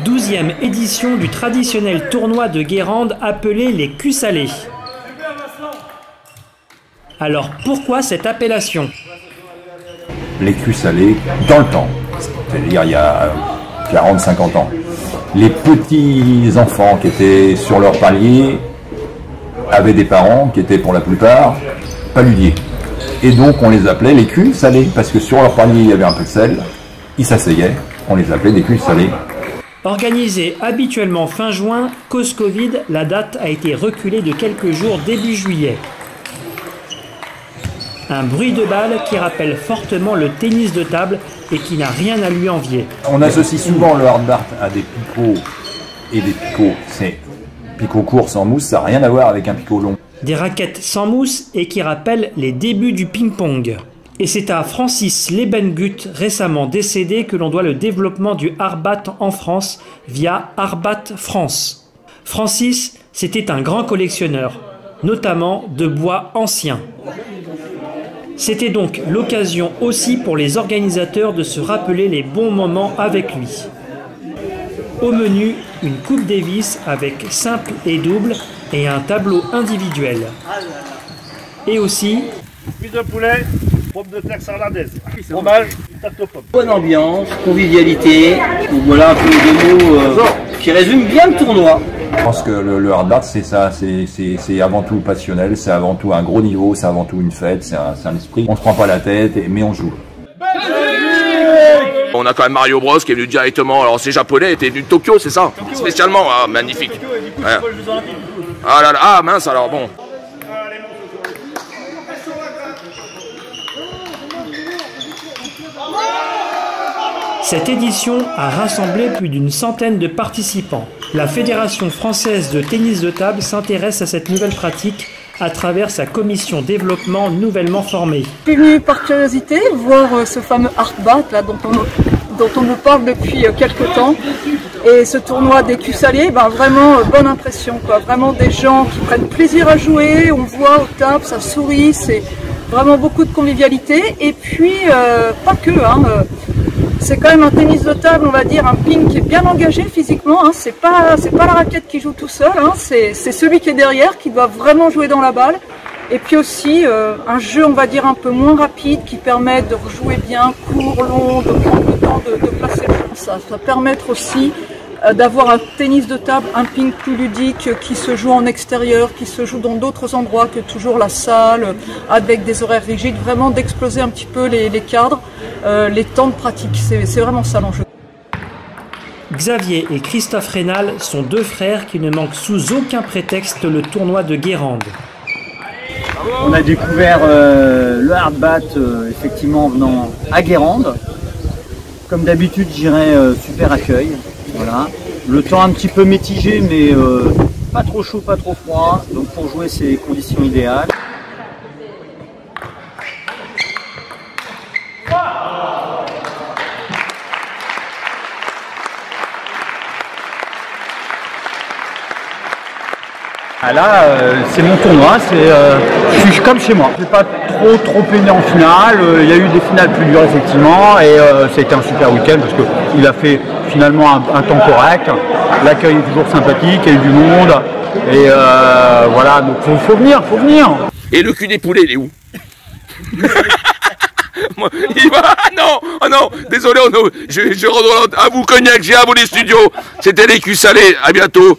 12e édition du traditionnel tournoi de Guérande appelé les culs salés. Alors pourquoi cette appellation? Les culs salés dans le temps, c'est-à-dire il y a 40-50 ans. Les petits enfants qui étaient sur leur palier avaient des parents qui étaient pour la plupart paludiers. Et donc on les appelait les culs salés, parce que sur leur palier il y avait un peu de sel, ils s'asseyaient, on les appelait des culs salés. Organisé habituellement fin juin, cause Covid, la date a été reculée de quelques jours début juillet. Un bruit de balle qui rappelle fortement le tennis de table et qui n'a rien à lui envier. On associe souvent le hard dart à des picots et des picots. C'est picot court sans mousse, ça n'a rien à voir avec un picot long. Des raquettes sans mousse et qui rappellent les débuts du ping-pong. Et c'est à Francis Lebengut, récemment décédé, que l'on doit le développement du hardbat en France via Hardbat France. Francis, c'était un grand collectionneur, notamment de bois anciens. C'était donc l'occasion aussi pour les organisateurs de se rappeler les bons moments avec lui. Au menu, une Coupe Davis avec simple et double et un tableau individuel. Et aussi cuisse de poulet, pommes de terre sarlandaise, fromage, tarte aux pommes. Bonne ambiance, convivialité, donc voilà un peu des mots qui résument bien le tournoi. Je pense que le hard dart c'est ça, c'est avant tout passionnel, c'est avant tout un gros niveau, c'est avant tout une fête, c'est un esprit. On se prend pas la tête, mais on joue. On a quand même Mario Bros qui est venu directement, alors c'est japonais, était venu de Tokyo, c'est ça? Spécialement, ah, magnifique. Ouais. Ah là là, ah mince alors bon. Cette édition a rassemblé plus d'une centaine de participants. La Fédération française de tennis de table s'intéresse à cette nouvelle pratique à travers sa commission développement nouvellement formée. Je suis venue par curiosité voir ce fameux hardbat là, dont on nous parle depuis quelques temps. Et ce tournoi des culs salés, vraiment bonne impression, quoi. Vraiment des gens qui prennent plaisir à jouer, on voit aux tables, ça sourit, c'est vraiment beaucoup de convivialité. Et puis, pas que, c'est quand même un tennis de table, on va dire, un ping qui est bien engagé physiquement. C'est pas la raquette qui joue tout seul, c'est celui qui est derrière qui doit vraiment jouer dans la balle. Et puis aussi un jeu, on va dire, un peu moins rapide qui permet de rejouer bien, court, long, de prendre le temps de placer le jeu. Ça va permettre aussi d'avoir un tennis de table, un ping plus ludique qui se joue en extérieur, qui se joue dans d'autres endroits que toujours la salle, avec des horaires rigides, vraiment d'exploser un petit peu les cadres, les temps de pratique. C'est vraiment ça l'enjeu. Xavier et Christophe Rénal sont deux frères qui ne manquent sous aucun prétexte le tournoi de Guérande. On a découvert le hardbat effectivement en venant à Guérande. Comme d'habitude, j'irai super accueil. Voilà. Le temps un petit peu mitigé, mais pas trop chaud, pas trop froid. Donc pour jouer, c'est les conditions idéales. Ah là, c'est mon tournoi, je suis comme chez moi. Je n'ai pas trop peiné en finale, il y a eu des finales plus dures effectivement et ça a été un super week-end parce qu'il a fait finalement un temps correct. L'accueil est toujours sympathique, il y a eu du monde et voilà, donc faut venir. Et le cul des poulets, il est où? Il va... Non, oh non, désolé, je redonne à vous cognac, j'ai à vous les studios. C'était les culs salés, à bientôt.